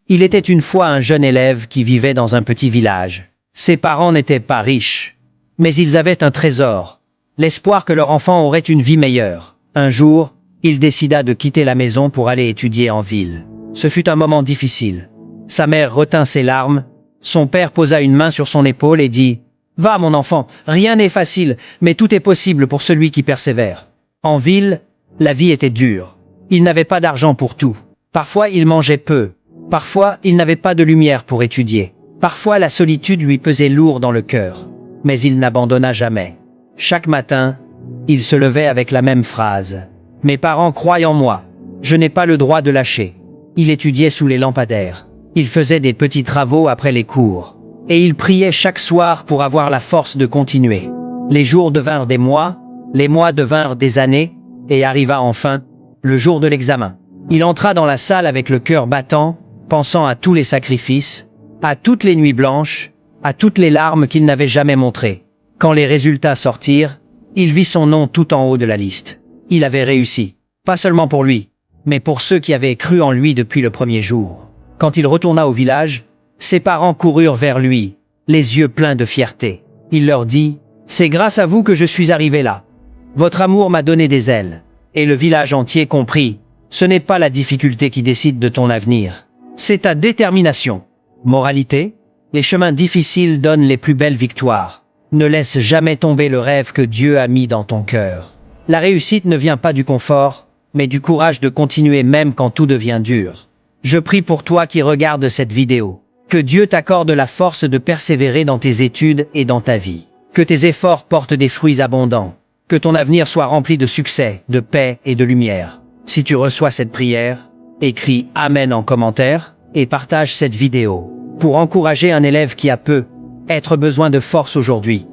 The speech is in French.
Il était une fois un jeune élève qui vivait dans un petit village. Ses parents n'étaient pas riches, mais ils avaient un trésor, l'espoir que leur enfant aurait une vie meilleure. Un jour, il décida de quitter la maison pour aller étudier en ville. Ce fut un moment difficile. Sa mère retint ses larmes, son père posa une main sur son épaule et dit « Va mon enfant, rien n'est facile, mais tout est possible pour celui qui persévère. » En ville, la vie était dure. Il n'avait pas d'argent pour tout. Parfois il mangeait peu. Parfois il n'avait pas de lumière pour étudier. Parfois la solitude lui pesait lourd dans le cœur. Mais il n'abandonna jamais. Chaque matin, il se levait avec la même phrase. « Mes parents croient en moi. Je n'ai pas le droit de lâcher. » Il étudiait sous les lampadaires. Il faisait des petits travaux après les cours. Et il priait chaque soir pour avoir la force de continuer. Les jours devinrent des mois, les mois devinrent des années, et arriva enfin le jour de l'examen. Il entra dans la salle avec le cœur battant, pensant à tous les sacrifices, à toutes les nuits blanches, à toutes les larmes qu'il n'avait jamais montrées. Quand les résultats sortirent, il vit son nom tout en haut de la liste. Il avait réussi. Pas seulement pour lui, mais pour ceux qui avaient cru en lui depuis le premier jour. Quand il retourna au village, ses parents coururent vers lui, les yeux pleins de fierté. Il leur dit « C'est grâce à vous que je suis arrivé là. Votre amour m'a donné des ailes. » Et le village entier comprit. Ce n'est pas la difficulté qui décide de ton avenir. C'est ta détermination. Moralité, les chemins difficiles donnent les plus belles victoires. Ne laisse jamais tomber le rêve que Dieu a mis dans ton cœur. La réussite ne vient pas du confort, mais du courage de continuer même quand tout devient dur. Je prie pour toi qui regardes cette vidéo. Que Dieu t'accorde la force de persévérer dans tes études et dans ta vie. Que tes efforts portent des fruits abondants. Que ton avenir soit rempli de succès, de paix et de lumière. Si tu reçois cette prière, écris Amen en commentaire et partage cette vidéo pour encourager un élève qui a peu, être besoin de force aujourd'hui.